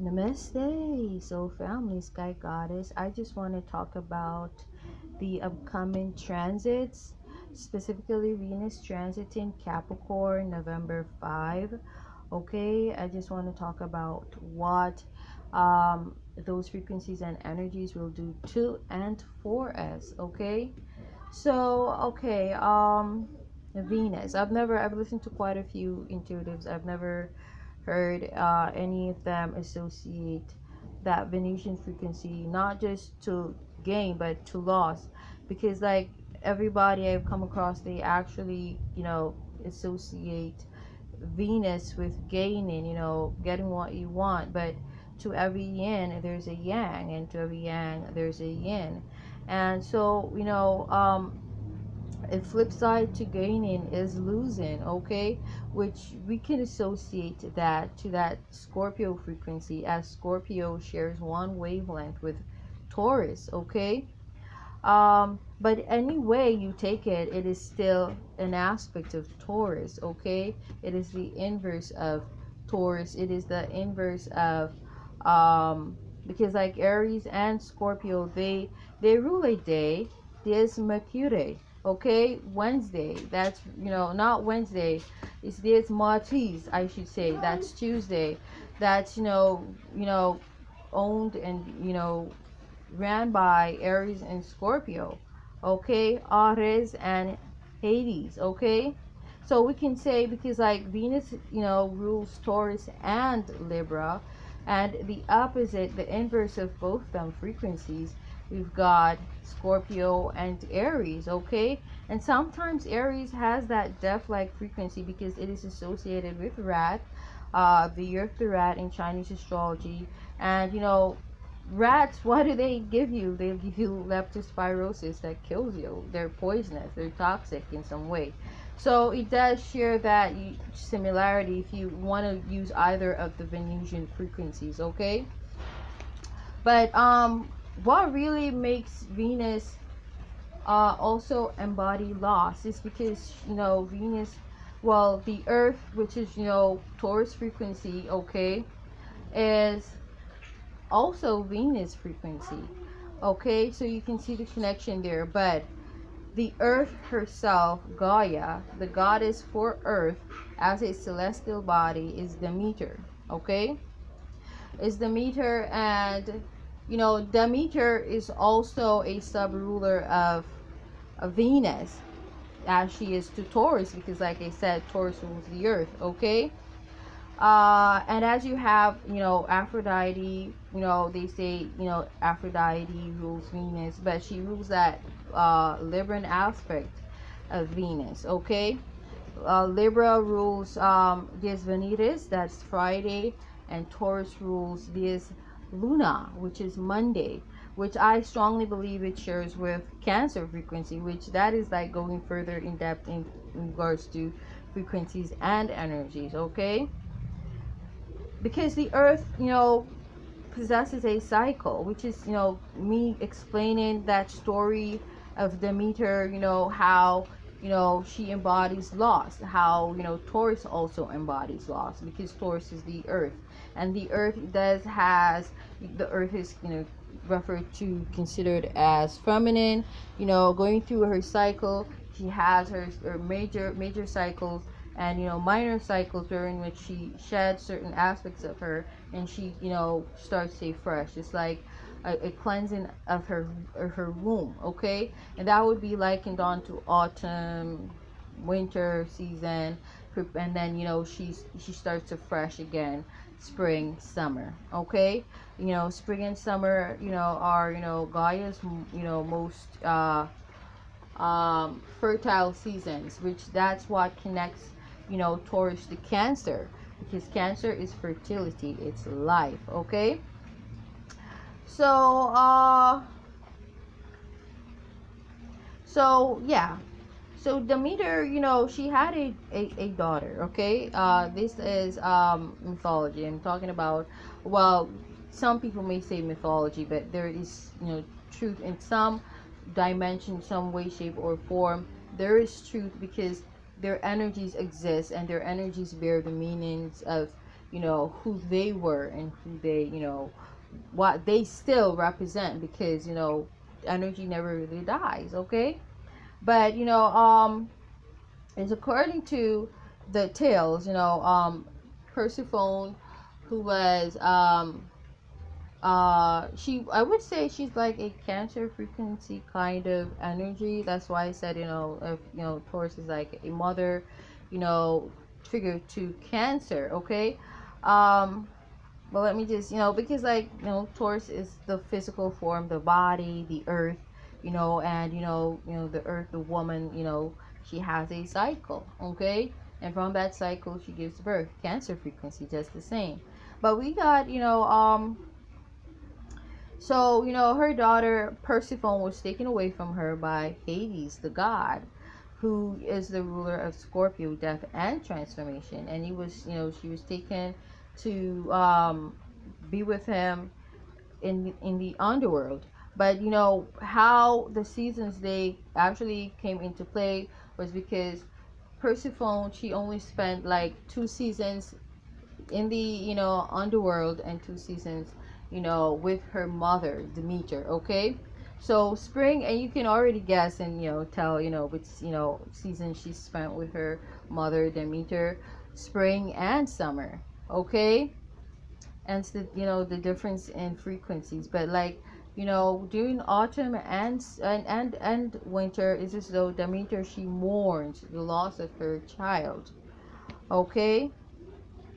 Namaste. So, family, sky goddess, I just want to talk about the upcoming transits, specifically Venus transiting Capricorn November 5. Okay, I just want to talk about what those frequencies and energies will do to and for us. Okay, so Venus. I've listened to quite a few intuitives. I've never heard any of them associate that Venusian frequency not just to gain but to loss, because like everybody I've come across, they actually associate Venus with gaining, getting what you want. But to every yin there's a yang, and to every yang there's a yin. And so a flip side to gaining is losing, okay, which we can associate that to that Scorpio frequency, as Scorpio shares one wavelength with Taurus, okay. But any way you take it, it is still an aspect of Taurus, okay. It is the inverse of Taurus. It is the inverse of because like Aries and Scorpio, they rule a day. There's Mercury, okay. Wednesday, that's not Wednesday, it's there's Martis, I should say, that's Tuesday. That's owned and ran by Aries and Scorpio, okay. Aries and Hades, okay. So we can say, because like Venus rules Taurus and Libra, and the opposite, the inverse of both them frequencies, we've got Scorpio and Aries, okay. And sometimes Aries has that death-like frequency because it is associated with rat, the year of the rat in Chinese astrology. And rats, what do they give you? They give you leptospirosis that kills you. They're poisonous, they're toxic in some way. So it does share that similarity if you want to use either of the Venusian frequencies, okay. But what really makes Venus also embody loss is because Venus, well, the Earth, which is Taurus frequency, okay, is also Venus frequency, okay. So you can see the connection there. But the Earth herself, Gaia, the goddess for Earth as a celestial body, is Demeter, okay. Is Demeter. And Demeter is also a sub-ruler of Venus, as she is to Taurus, because like I said, Taurus rules the Earth, okay. And as you have Aphrodite, they say Aphrodite rules Venus, but she rules that Libran aspect of Venus, okay. Libra rules Dies Veniris, that's Friday, and Taurus rules Dies Luna, which is Monday, which I strongly believe it shares with Cancer frequency, which that is like going further in depth in regards to frequencies and energies, okay. Because the Earth possesses a cycle, which is me explaining that story of Demeter, how she embodies loss, how Taurus also embodies loss, because Taurus is the Earth, and the Earth the Earth is referred to, considered as feminine, going through her cycle. She has her major cycles and minor cycles, during which she sheds certain aspects of her, and she starts a fresh. It's like a cleansing of her womb, okay. And that would be likened on to autumn, winter season, and then she starts afresh again, spring, summer, okay. Spring and summer are Gaia's most fertile seasons, which that's what connects Taurus to Cancer, because Cancer is fertility, it's life, okay. So yeah. So Demeter, she had a daughter, okay. This is mythology I'm talking about. Well, some people may say mythology, but there is truth in some dimension, some way, shape, or form. There is truth, because their energies exist, and their energies bear the meanings of you know, who they were and who they, you know, what they still represent, because, you know, energy never really dies, okay? But, you know, it's according to the tales, you know, Persephone, who was, she, I would say she's like a Cancer frequency kind of energy. That's why I said, you know, if, you know, Taurus is like a mother, you know, figure to Cancer, okay? But let me just, you know, because, like, you know, Taurus is the physical form, the body, the earth, you know, and, you know, the earth, the woman, you know, she has a cycle, okay? And from that cycle, she gives birth. Cancer frequency, just the same. But we got, you know, so, you know, her daughter Persephone was taken away from her by Hades, the god, who is the ruler of Scorpio, death and transformation. And he was, you know, she was taken to be with him in the underworld. But, you know, how the seasons they actually came into play was because Persephone, she only spent like 2 seasons in the, you know, underworld, and 2 seasons, you know, with her mother Demeter, okay? So spring, and you can already guess and, you know, tell, you know, which, you know, season she spent with her mother Demeter, spring and summer, okay? And the, you know, the difference in frequencies. But, like, you know, during autumn and winter, it's as though Demeter, she mourns the loss of her child, okay?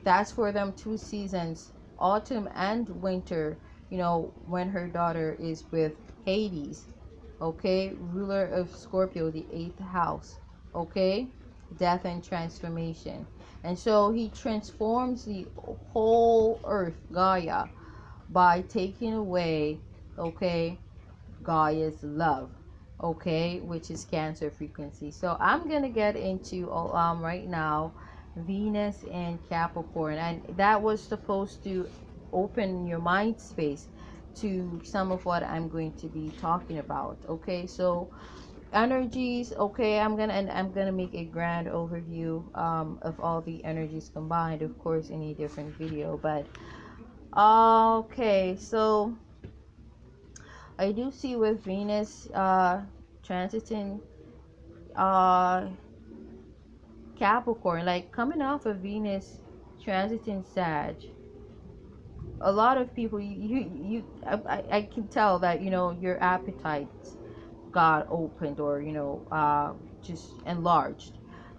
That's for them 2 seasons, autumn and winter, you know, when her daughter is with Hades, okay, ruler of Scorpio, the 8th house, okay, death and transformation. And so he transforms the whole earth, Gaia, by taking away, okay, Gaia's love, okay, which is Cancer frequency. So I'm gonna get into right now Venus and Capricorn, and that was supposed to open your mind space to some of what I'm going to be talking about, okay? So energies, okay, I'm gonna make a grand overview of all the energies combined, of course, in a different video. But okay, so I do see with Venus transiting uh Capricorn, like coming off of Venus transiting Sag, a lot of people, I can tell that, you know, your appetite got opened, or, you know, just enlarged,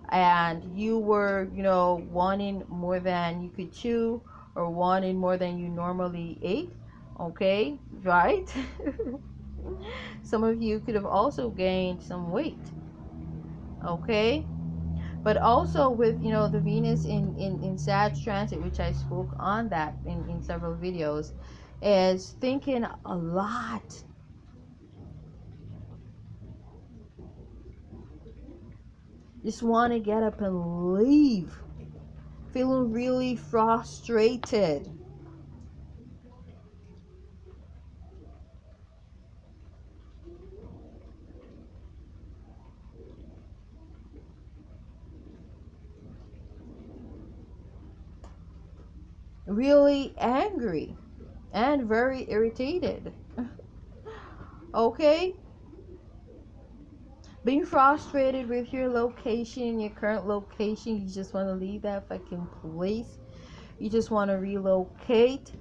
and you were, you know, wanting more than you could chew, or wanting more than you normally ate, okay, right? Some of you could have also gained some weight, okay? But also with, you know, the Venus in Sag transit, which I spoke on that in several videos, is thinking a lot. Just want to get up and leave. Feeling really frustrated. Really angry and very irritated. Okay? Being frustrated with your location, your current location. You just want to leave that fucking place. You just want to relocate.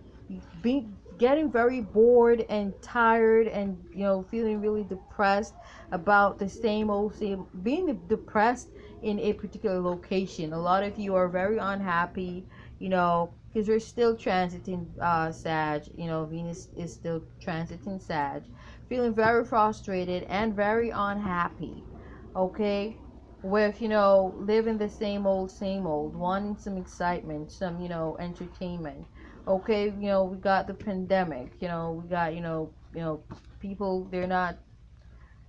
Getting very bored and tired, and, you know, feeling really depressed about the same, being depressed in a particular location. A lot of you are very unhappy, you know, because you're still transiting Sag, you know, Venus is still transiting Sag, feeling very frustrated and very unhappy, okay, with, you know, living the same old, wanting some excitement, some, you know, entertainment, okay? You know, we got the pandemic, you know, we got, people,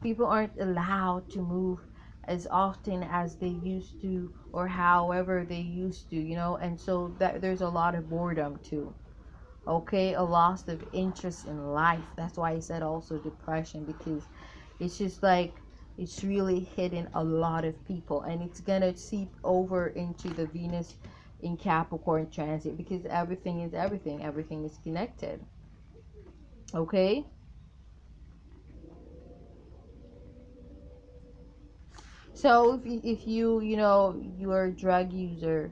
people aren't allowed to move as often as they used to, or however they used to, you know, and so that there's a lot of boredom too, okay, a loss of interest in life. That's why I said also depression, because it's just like, it's really hitting a lot of people, and it's gonna seep over into the Venus in Capricorn transit, because everything is everything. Everything is connected. Okay? So if you, you know, you're a drug user,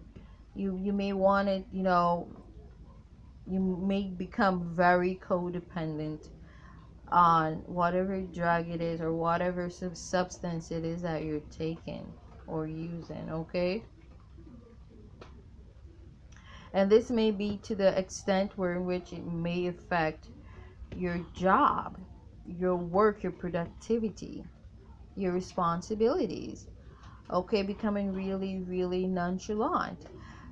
you may want it, you know, you may become very codependent on whatever drug it is or whatever substance it is that you're taking or using, okay? And this may be to the extent where in which it may affect your job, your work, your productivity, your responsibilities, okay? Becoming really, really nonchalant.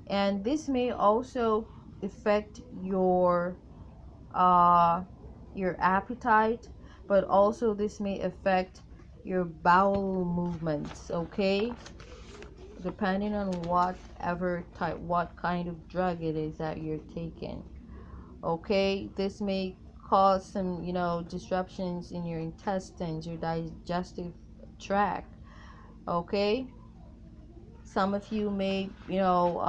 And this may also affect uh your appetite, but also this may affect your bowel movements, okay? Depending on whatever type, what kind of drug it is that you're taking, okay? This may cause some, you know, disruptions in your intestines, your digestive tract, okay? Some of you may, you know,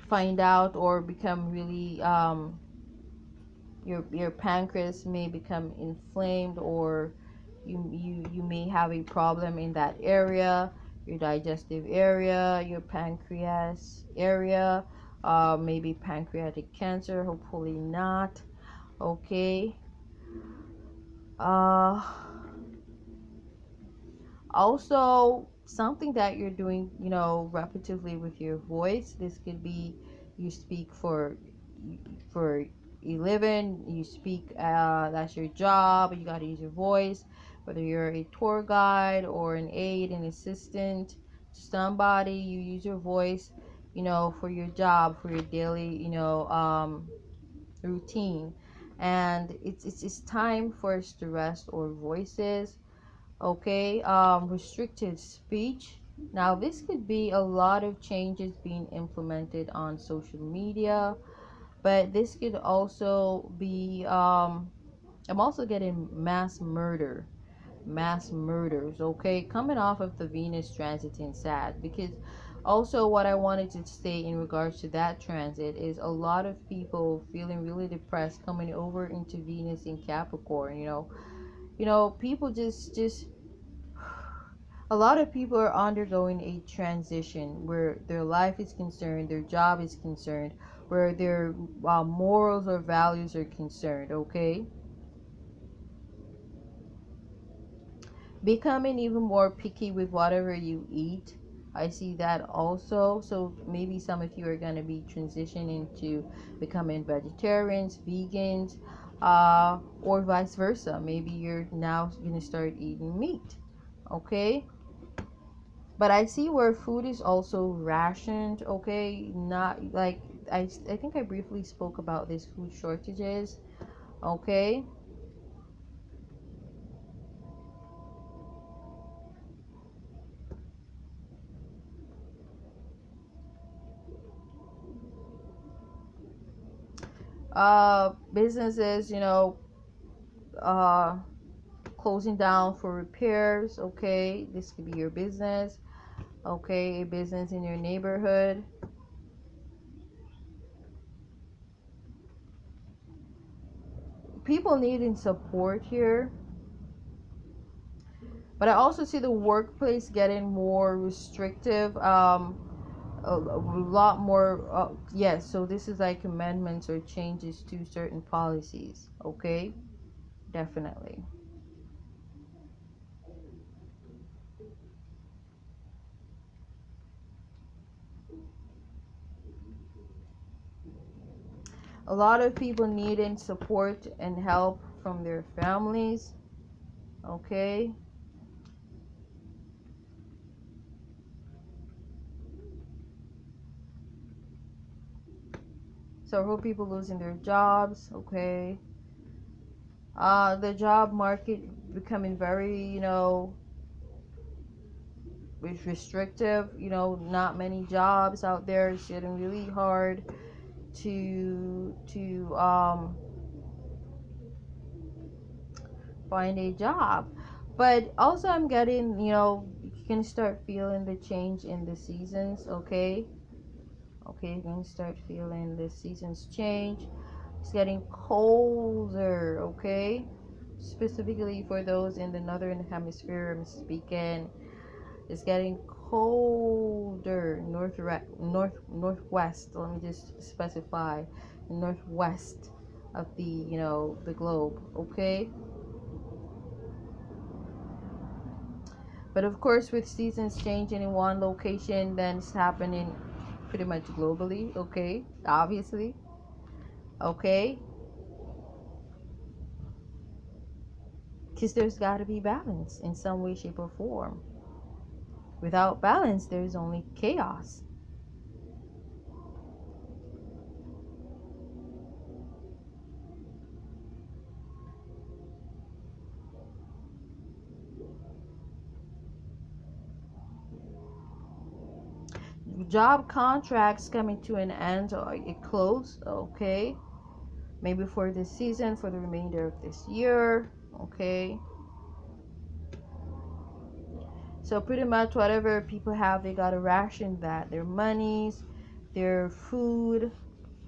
find out or become really your pancreas may become inflamed, or you may have a problem in that area, your digestive area, your pancreas area, maybe pancreatic cancer, hopefully not, okay? uh Also, something that you're doing, you know, repetitively with your voice. This could be you speak for a living, you speak, that's your job, you got to use your voice, whether you're a tour guide or an aide, an assistant to somebody, you use your voice, you know, for your job, for your daily, you know, routine. And it's time for us to rest our voices, okay? Restricted speech. Now this could be a lot of changes being implemented on social media, but this could also be, I'm also getting mass murders, okay, coming off of the Venus transit in Sag. Because also what I wanted to say in regards to that transit is a lot of people feeling really depressed coming over into Venus in Capricorn, you know, people just a lot of people are undergoing a transition where their life is concerned, their job is concerned, where their morals or values are concerned, okay? Becoming even more picky with whatever you eat. I see that also. So maybe some of you are going to be transitioning to becoming vegetarians, vegans, or vice versa. Maybe you're now going to start eating meat, okay? But I see where food is also rationed, okay? Not like I think I briefly spoke about this food shortages, okay? Businesses, you know, uh closing down for repairs, okay? This could be your business, okay? A business in your neighborhood. People needing support here. But I also see the workplace getting more restrictive, a lot more, yes, so this is like amendments or changes to certain policies, okay? Definitely. A lot of people needing support and help from their families, okay? Several people losing their jobs, okay? The job market becoming very, you know, restrictive, you know, not many jobs out there. It's getting really hard to find a job. But also I'm getting, you know, you're gonna start feeling the change in the seasons, okay? Okay, you're gonna start feeling the seasons change. It's getting colder, okay? Specifically for those in the northern hemisphere, I'm speaking. It's getting colder. Northwest. Let me just specify, northwest of the globe, okay? But of course, with seasons changing in one location, then it's happening pretty much globally, okay? Obviously, okay? Because there's got to be balance in some way, shape, or form. Without balance, there's only chaos. Job contracts coming to an end or it closed, okay? Maybe for this season, for the remainder of this year, okay? So pretty much whatever people have, they gotta ration that. Their monies, their food,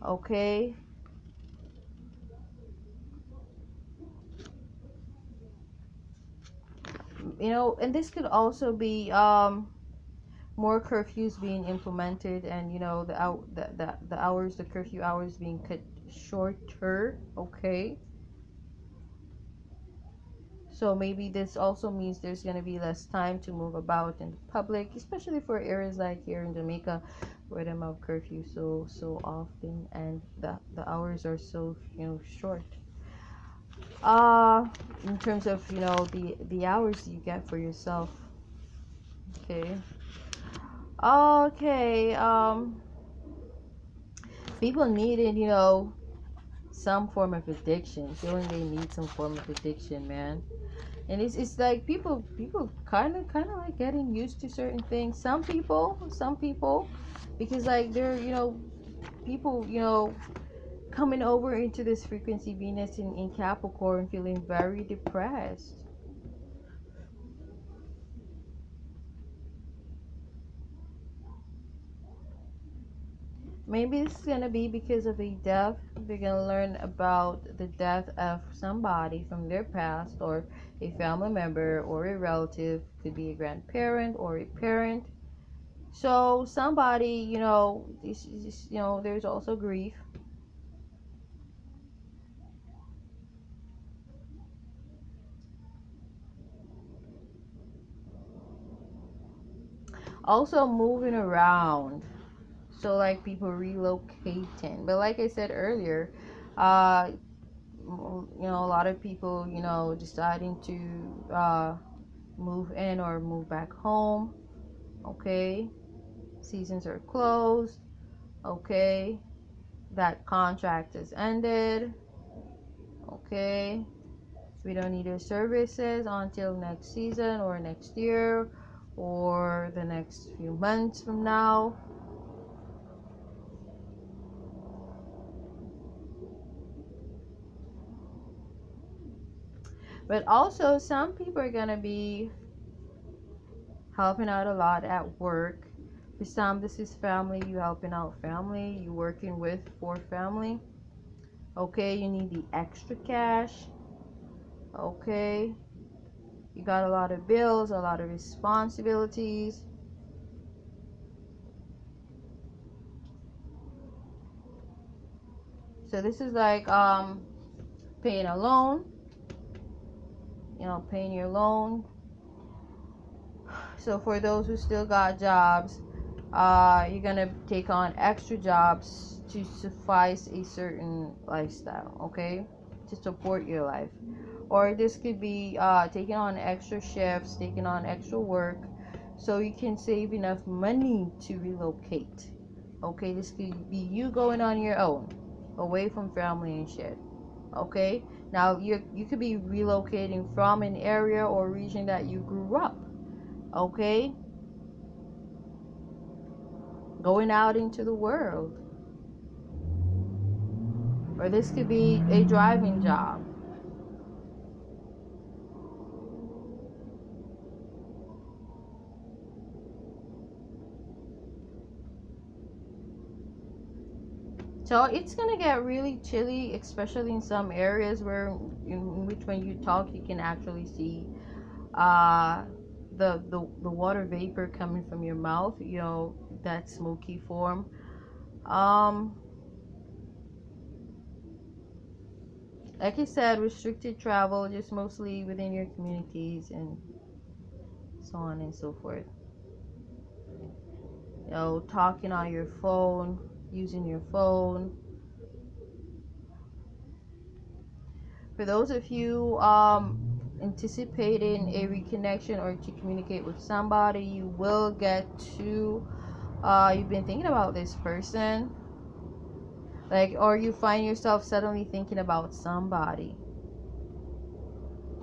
okay? And this could also be more curfews being implemented, and the hours, the curfew hours being cut shorter, okay? So maybe this also means there's going to be less time to move about in the public, especially for areas like here in Jamaica where they have curfew so often, and the hours are so short. In terms of the hours you get for yourself, okay? Okay, people needed, some form of addiction, feeling they need some form of addiction, man. And it's like people kind of like getting used to certain things. Some people, because like they're people coming over into this frequency, Venus in Capricorn, feeling very depressed. Maybe this is gonna be because of a death. They're gonna learn about the death of somebody from their past, or a family member, or a relative. Could be a grandparent or a parent. So somebody, there's also grief. Also moving around. So like people relocating. But like I said earlier, a lot of people, deciding to move in or move back home. Okay. Seasons are closed. Okay. That contract is ended. Okay. We don't need your services until next season or next year or the next few months from now. But also, some people are going to be helping out a lot at work. For some, this is family. You helping out family. You working with for family. Okay, you need the extra cash. Okay. You got a lot of bills, a lot of responsibilities. So this is like paying a loan. Paying your loan. So for those who still got jobs, you're gonna take on extra jobs to suffice a certain lifestyle, okay, to support your life. Or this could be taking on extra shifts, taking on extra work, so you can save enough money to relocate. Okay, this could be you going on your own, away from family and shit. Okay, now you could be relocating from an area or region that you grew up. Okay, going out into the world. Or this could be a driving job. So it's gonna get really chilly, especially in some areas where, in which when you talk, you can actually see uh, the water vapor coming from your mouth. You know, that smoky form. Um, like I said, restricted travel, just mostly within your communities and so on and so forth. You know, talking on your phone, using your phone. For those of you anticipating a reconnection or to communicate with somebody, you will get to you've been thinking about this person, like, or you find yourself suddenly thinking about somebody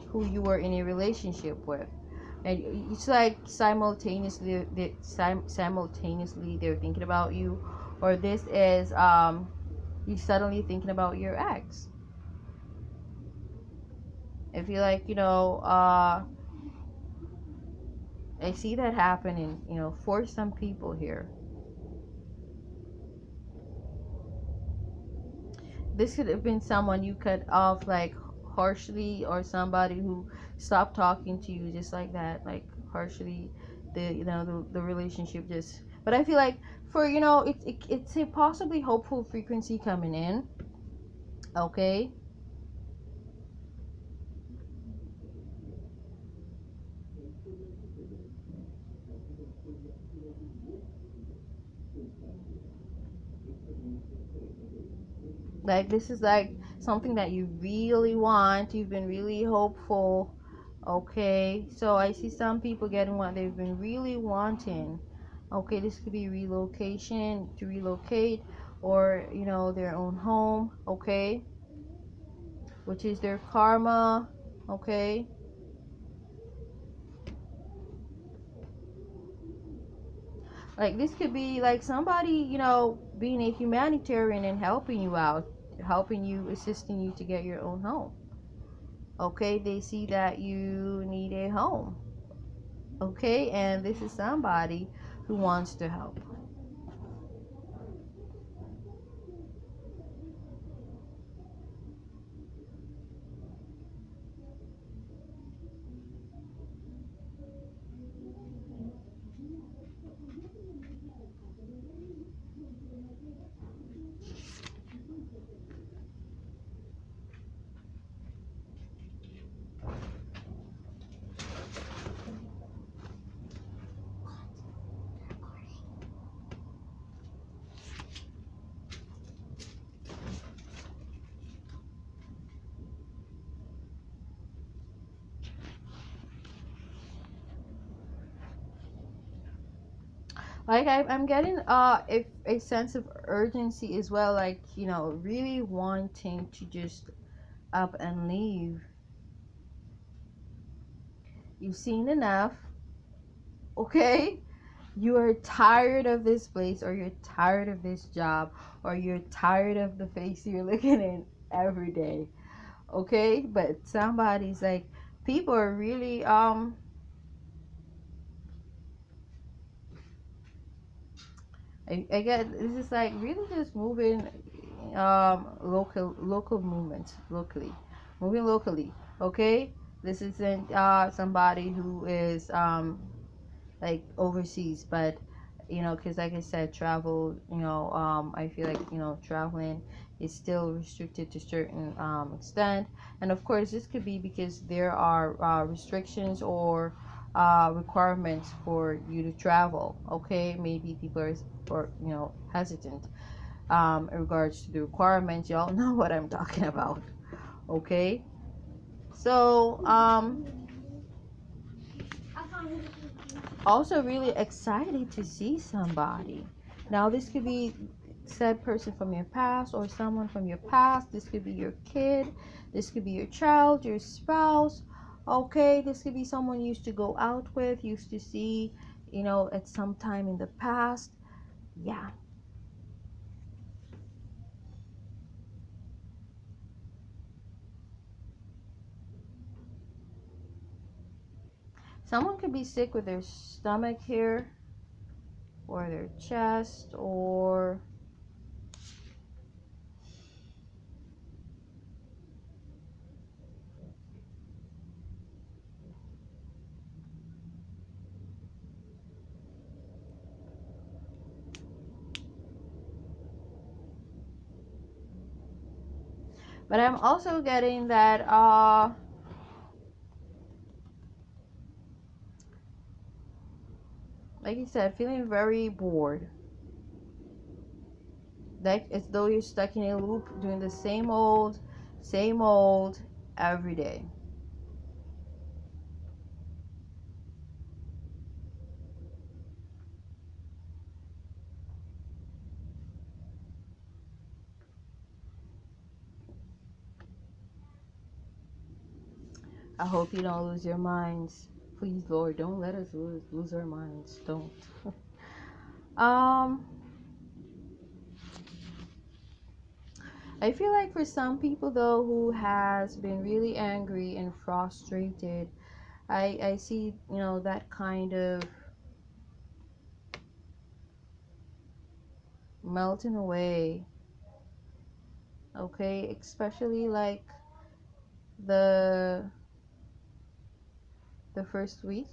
who you were in a relationship with, and it's like simultaneously they're thinking about you, or this is you suddenly thinking about your ex. I feel like, I see that happening, for some people here. This could have been someone you cut off like harshly, or somebody who stopped talking to you just like that, like harshly. The relationship just. But I feel like for it's a possibly hopeful frequency coming in. Okay. Like this is like something that you really want. You've been really hopeful. Okay, so I see some people getting what they've been really wanting. Okay, this could be relocation, to relocate, or their own home. Okay, which is their karma. Okay, like this could be like somebody being a humanitarian and helping you out, helping you, assisting you to get your own home. Okay, they see that you need a home. Okay, and this is somebody who wants to help. Like I'm getting a sense of urgency as well, like really wanting to just up and leave. You've seen enough. Okay, you are tired of this place, or you're tired of this job, or you're tired of the face you're looking in every day. Okay, but somebody's like, people are really I get this is like really just moving local movements locally, moving locally. Okay, this isn't somebody who is like overseas, but because like I said, travel, I feel like traveling is still restricted to certain extent. And of course this could be because there are restrictions or requirements for you to travel. Okay, maybe people are, or hesitant in regards to the requirements. Y'all know what I'm talking about. Okay, so also really excited to see somebody. Now this could be said person from your past, or someone from your past. This could be your kid, this could be your child, your spouse. Okay, this could be someone you used to go out with, used to see at some time in the past. Yeah. Someone could be sick with their stomach here, or their chest, or But I'm also getting that like you said, feeling very bored. Like as though you're stuck in a loop doing the same old every day. I hope you don't lose your minds. Please, Lord, don't let us lose our minds. Don't. um, I feel like for some people though who has been really angry and frustrated, I see, you know, that kind of melting away. Okay, especially like the the first week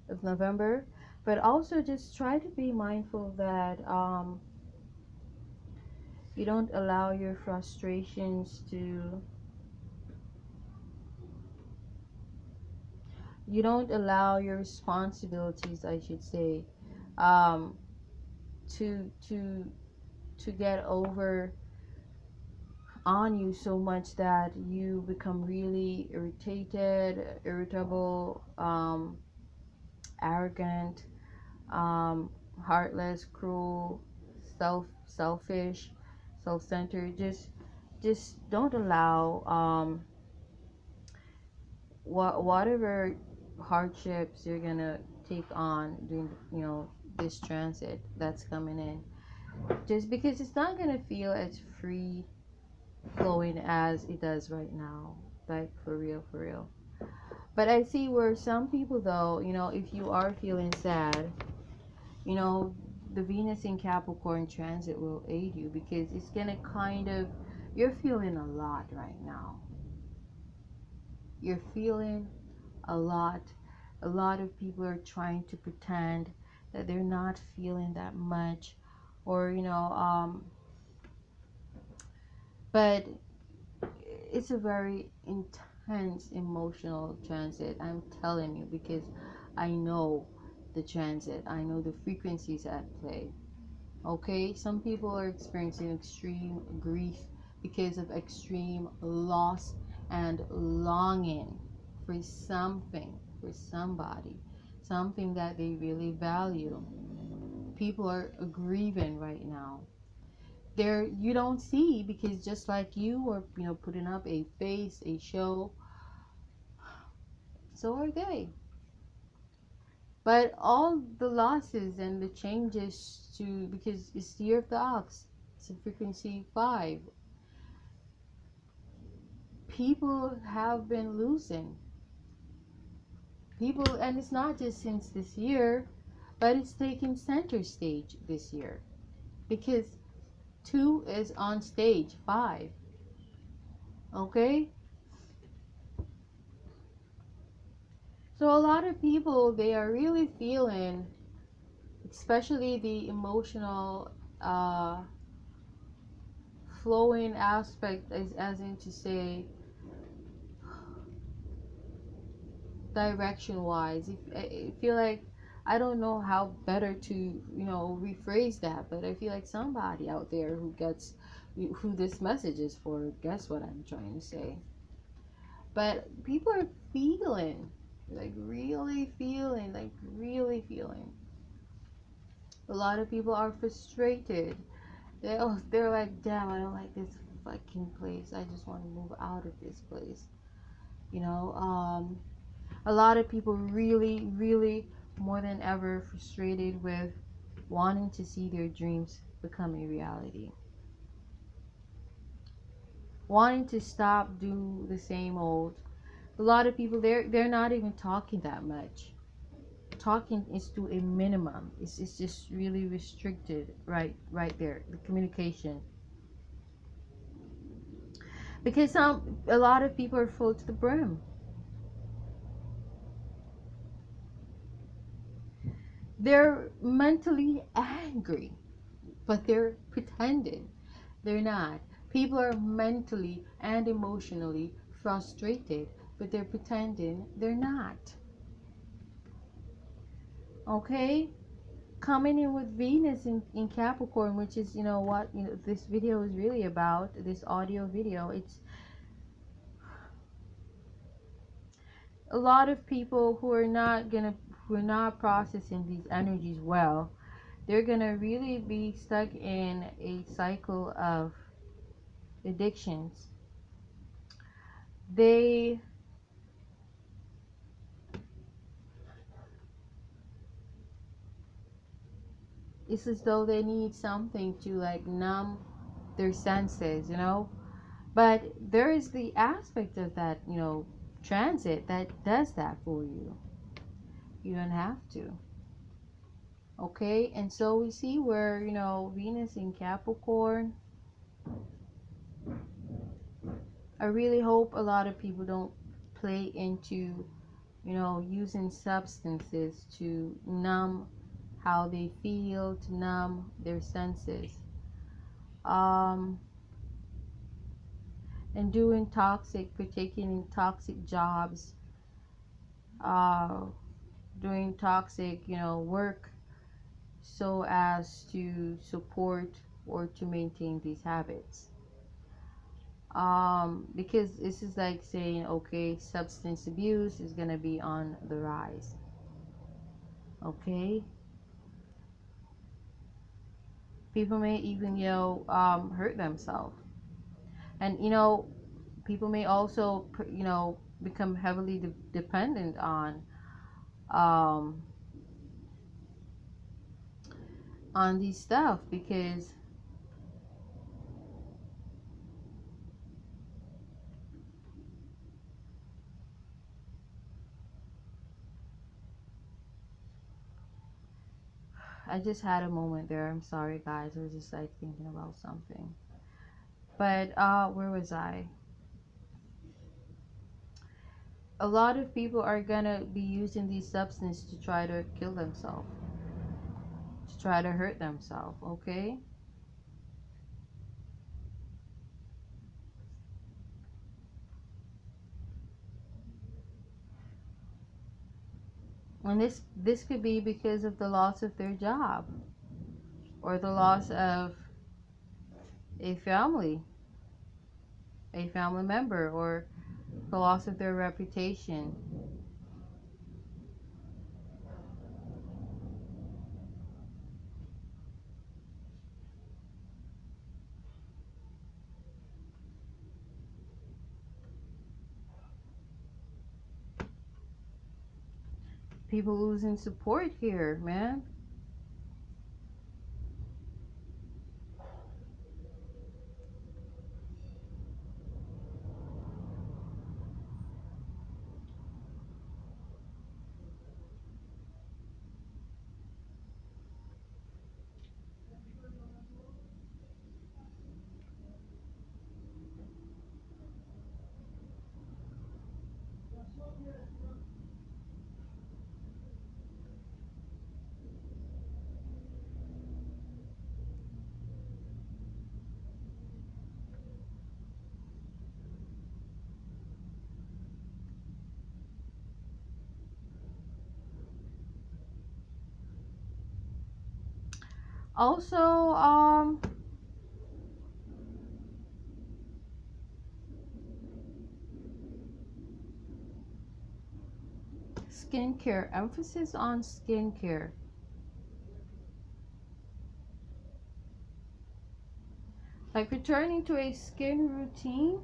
of November, but also just try to be mindful that you don't allow your frustrations to, you don't allow your responsibilities, I should say, um, to get over on you so much that you become really irritated, irritable, arrogant, um, heartless, cruel, selfish, self-centered. Just don't allow whatever hardships you're gonna take on during, you know, this transit that's coming in. Just because it's not gonna feel as free flowing as it does right now, like for real, for real. But I see where some people though, you know, if you are feeling sad, you know, the Venus in Capricorn transit will aid you because it's gonna kind of, you're feeling a lot right now. You're feeling a lot. A lot of people are trying to pretend that they're not feeling that much, or you know, but it's a very intense emotional transit. I'm telling you because I know the transit. I know the frequencies at play. Okay, some people are experiencing extreme grief because of extreme loss and longing for something, for somebody, something that they really value. People are grieving right now. There, you don't see because just like you are, you know, putting up a face, a show, so are they. But all the losses and the changes to, because it's the year of the ox, it's a frequency 5. People have been losing. People, and it's not just since this year, but it's taking center stage this year. Because 2 is on stage 5. Okay? So a lot of people, they are really feeling, especially the emotional flowing aspect, as in to say direction wise. If I feel like, I don't know how better to, you know, rephrase that, but I feel like somebody out there who gets, who this message is for, guess what I'm trying to say. But people are feeling, like really feeling, like really feeling. A lot of people are frustrated. They're like, damn, I don't like this fucking place. I just want to move out of this place. You know, a lot of people really, really more than ever frustrated with wanting to see their dreams become a reality. Wanting to stop do the same old. A lot of people, they're not even talking that much. Talking is to a minimum. It's just really restricted right there. The communication. Because a lot of people are full to the brim. They're mentally angry, but they're pretending they're not. People are mentally and emotionally frustrated, but they're pretending they're not. Okay? Coming in with Venus in Capricorn, which is, you know what, this video is really about, this audio video. It's a lot of people who are not processing these energies well. They're gonna really be stuck in a cycle of addictions. It's as though they need something to like numb their senses, but there is the aspect of that, transit that does that for you. You don't have to. Okay, and so we see where, Venus in Capricorn. I really hope a lot of people don't play into, using substances to numb how they feel, to numb their senses. And doing partaking in toxic jobs, doing toxic, work, so as to support or to maintain these habits. Because this is like saying, okay, substance abuse is gonna be on the rise. Okay, people may even hurt themselves, and people may also become heavily dependent on these stuff, because I just had a moment there. I'm sorry, guys. I was just like thinking about something. But where was I? A lot of people are gonna be using these substances to try to kill themselves, to try to hurt themselves. Okay. And this could be because of the loss of their job, or the loss of a family member, or the loss of their reputation. People losing support here, man. Also, skincare, emphasis on skincare. Like returning to a skin routine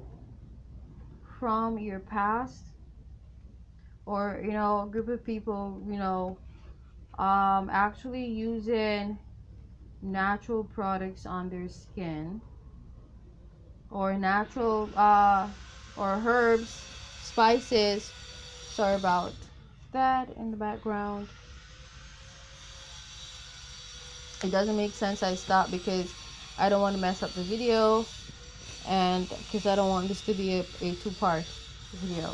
from your past, or a group of people, actually using natural products on their skin, or natural or herbs, spices. Sorry about that in the background. It doesn't make sense. I stopped because I don't want to mess up the video, and because I don't want this to be a two-part video.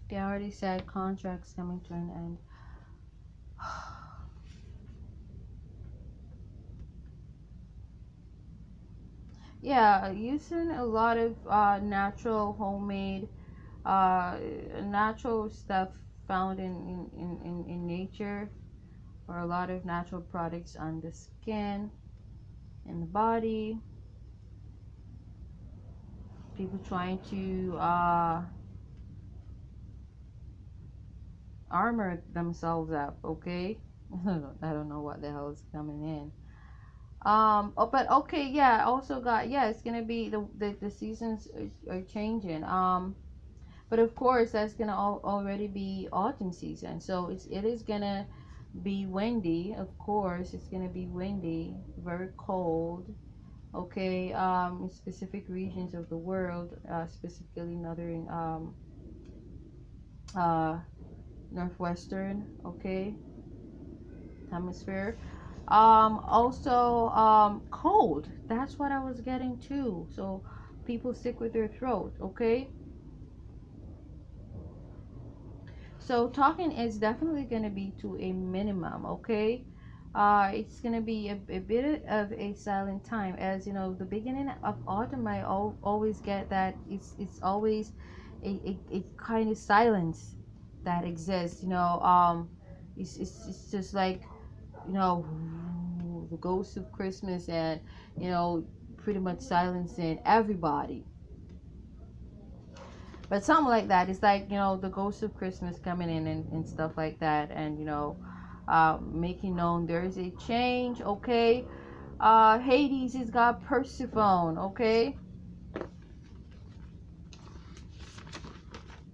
They already said contracts coming to an end. Yeah, using a lot of natural, homemade, natural stuff found in nature, or a lot of natural products on the skin, in the body. People trying to armor themselves up, okay? I don't know what the hell is coming in. Oh, but okay, yeah, also got, yeah, it's gonna be the seasons are changing. But of course that's gonna already be autumn season, so it is gonna be windy. Of course it's gonna be windy, very cold, okay, in specific regions of the world, specifically northern, uh northwestern, okay, hemisphere. Also, cold, that's what I was getting too, so people sick with their throat, okay. So talking is definitely going to be to a minimum, okay. It's going to be a bit of a silent time, as you know, the beginning of autumn, I always get that it's always a kind of silence that exists, you know. It's just like, you know, the ghost of Christmas, and you know, pretty much silencing everybody. But something like that, it's like, you know, the ghost of Christmas coming in, and stuff like that, and you know, making known there is a change, okay. Hades has got Persephone, okay.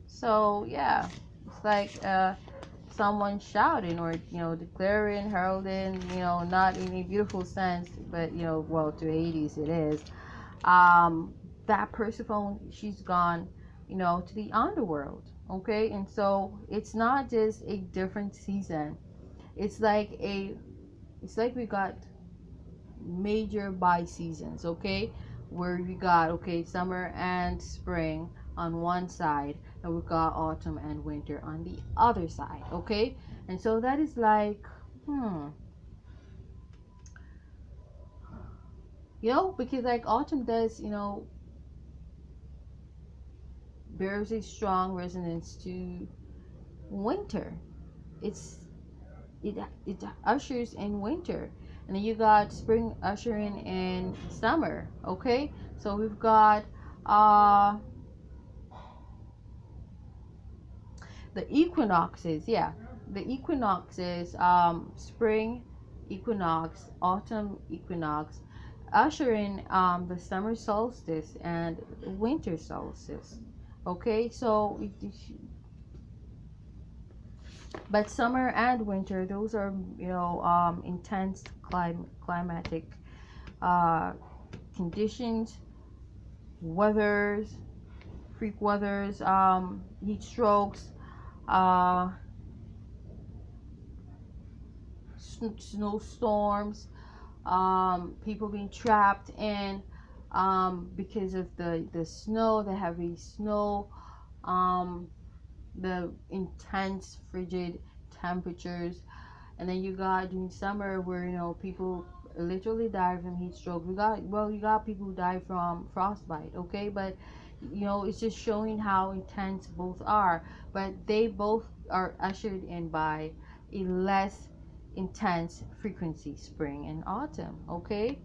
So yeah, it's like someone shouting, or you know, declaring, heralding, you know, not in a beautiful sense, but you know, well, to Hades it is. That Persephone, she's gone, you know, to the underworld, okay. And so it's not just a different season, it's like we got major bi seasons, okay, where we got, okay, summer and spring on one side, and we got autumn and winter on the other side, okay. And so that is like, you know, because like autumn does, you know, bears a strong resonance to winter. It's it ushers in winter, and then you got spring ushering in summer, okay. So we've got uh the equinoxes, yeah, the equinoxes, spring equinox, autumn equinox, ushering the summer solstice and winter solstice, okay. So but summer and winter, those are, you know, intense climatic uh, conditions, weathers, freak weathers, heat strokes, uh, snowstorms, people being trapped in, because of the snow, the heavy snow, um, the intense frigid temperatures. And then you got during summer where, you know, people literally die from heat stroke. You got people who die from frostbite, okay. But you know, it's just showing how intense both are, but they both are ushered in by a less intense frequency, spring and autumn, okay.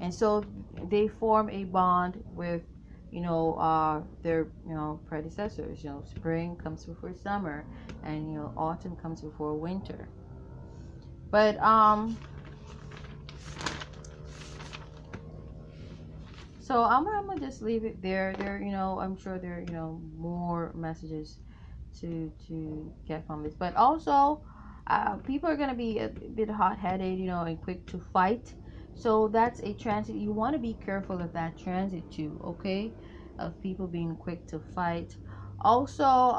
And so they form a bond with, you know, their, you know, predecessors. You know, spring comes before summer, and you know, autumn comes before winter. But so I'm gonna just leave it there. You know, I'm sure there, you know, more messages to get from this. But also, people are gonna be a bit hot-headed, you know, and quick to fight. So that's a transit. You want to be careful of that transit too, okay? Of people being quick to fight. Also,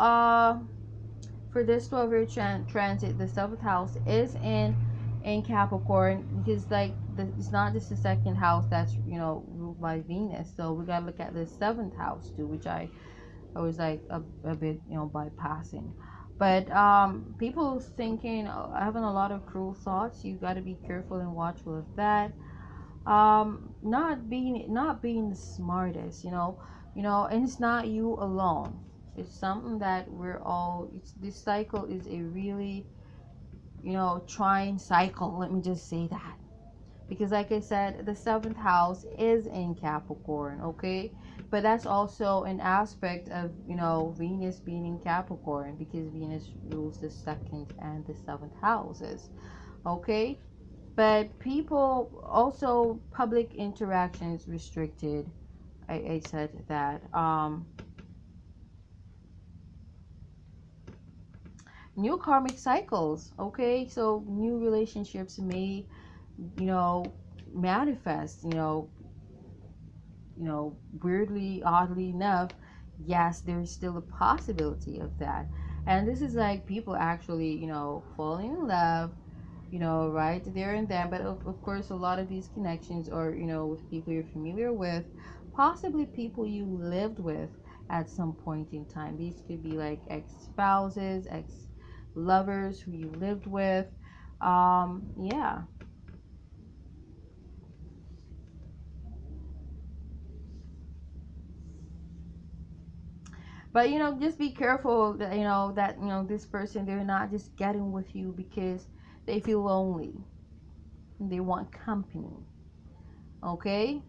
for this 12-year transit, the 7th house is in Capricorn, because like it's not just the 2nd house that's, you know, ruled by Venus. So we gotta look at the 7th house too, which I it was like a bit, you know, bypassing. But people thinking, having a lot of cruel thoughts. You got to be careful and watchful of that. Not being the smartest, and it's not you alone. It's something that we're all. This cycle is a really, trying cycle. Let me just say that. Because like I said, the seventh house is in Capricorn, okay? But that's also an aspect of, Venus being in Capricorn, because Venus rules the second and the seventh houses, okay? But people also, public interactions restricted. I said that. New karmic cycles, okay? So new relationships may, you know, manifest, weirdly, oddly enough. Yes, there's still a possibility of that. And this is like people actually, falling in love, right there and then. But of course, a lot of these connections are, with people you're familiar with, possibly people you lived with at some point in time. These could be like ex-spouses, ex-lovers who you lived with. Yeah. But just be careful that this person, they're not just getting with you because they feel lonely and they want company. Okay?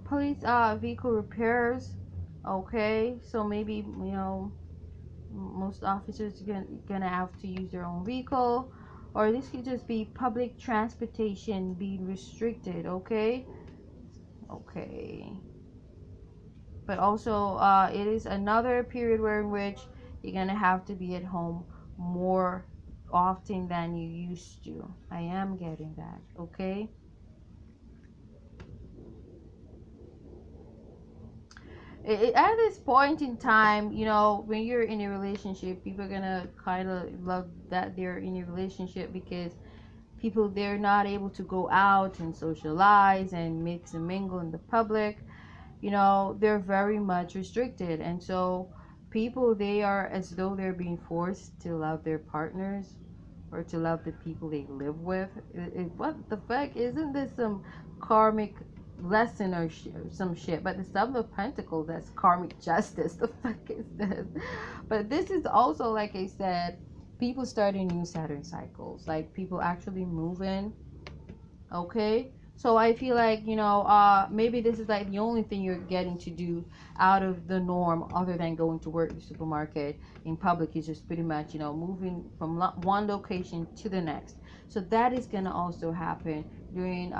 Police vehicle repairs. Okay? So maybe, most officers are gonna have to use their own vehicle, or this could just be public transportation being restricted. Okay? Okay. But also, it is another period where in which you're gonna have to be at home more often than you used to. I am getting that. Okay? At this point in time, when you're in a relationship, people are gonna kind of love that they're in a relationship, because people, they're not able to go out and socialize and mix and mingle in the public. They're very much restricted, and so people, they are as though they're being forced to love their partners or to love the people they live with. What the fuck? Isn't this some karmic lesson or some shit? But the Seven of Pentacles, that's karmic justice. The fuck is this? But this is also, like I said, people starting new Saturn cycles, like people actually moving. Okay? So I feel like, maybe this is like the only thing you're getting to do out of the norm, other than going to work, the supermarket, in public, is just pretty much, moving from one location to the next. So that is going to also happen during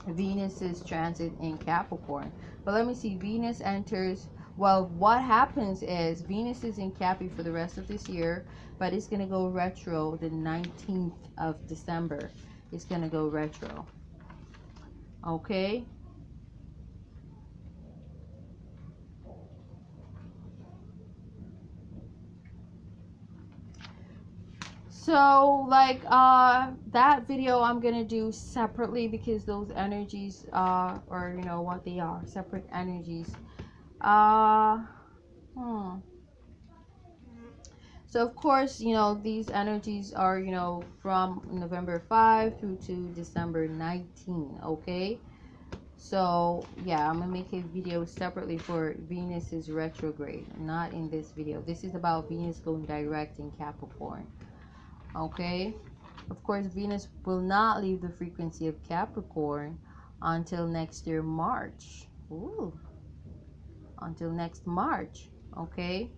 Venus's transit in Capricorn. But let me see, Venus enters, well, what happens is Venus is in Capri for the rest of this year, but it's going to go retro the 19th of December. It's going to go retro. Okay? So, like, that video I'm going to do separately, because those energies, or, what they are, separate energies. So of course, these energies are, from November 5 through to December 19, okay? So, yeah, I'm going to make a video separately for Venus's retrograde, not in this video. This is about Venus going direct in Capricorn, okay? Of course, Venus will not leave the frequency of Capricorn until next year, March. Ooh. Until next March, okay?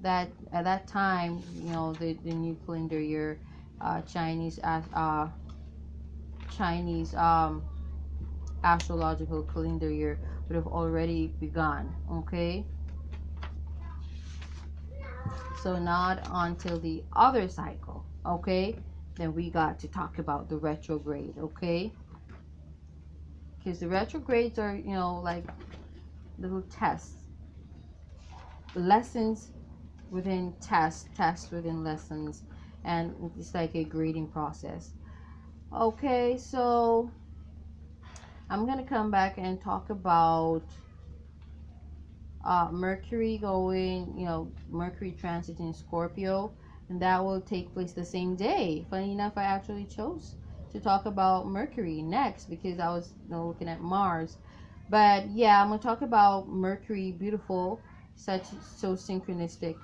That at that time, the new calendar year, Chinese astrological calendar year would have already begun. Okay, so not until the other cycle. Okay, then we got to talk about the retrograde, okay? Because the retrogrades are, you know, like little tests, lessons within tests, tests within lessons, and it's like a grading process. Okay, so I'm gonna come back and talk about Mercury going, you know, Mercury transit in Scorpio, and that will take place the same day. Funny enough, I actually chose to talk about Mercury next because I was, you know, looking at Mars. But yeah, I'm gonna talk about Mercury, beautiful, such so synchronistic.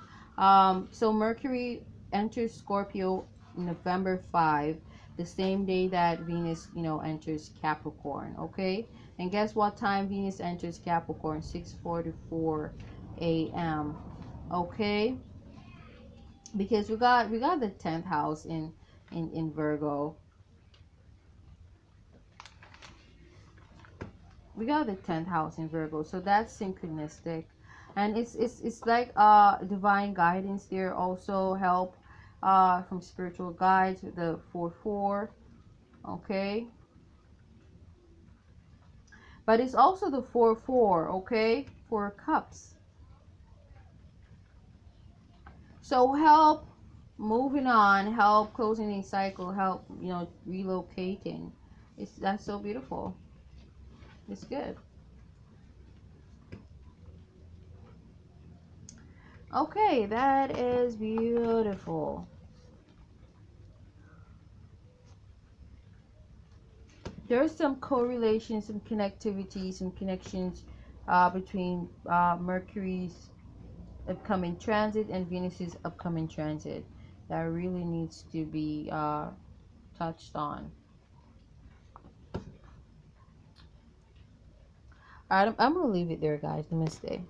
So Mercury enters Scorpio November 5, the same day that Venus, you know, enters Capricorn. Okay, and guess what time Venus enters Capricorn? 6:44 a.m. Okay, because we got the 10th house in Virgo. We got the 10th house in Virgo, so that's synchronistic, and it's like divine guidance there, also help from spiritual guides with the 4-4. Okay, but it's also the 4-4. Okay, 4 cups. So help moving on, help closing a cycle, help, you know, relocating. That's so beautiful. It's good. Okay, that is beautiful. There's some correlation, some connectivity, some connections between Mercury's upcoming transit and Venus's upcoming transit that really needs to be touched on. Alright, I'm gonna leave it there, guys. Namaste.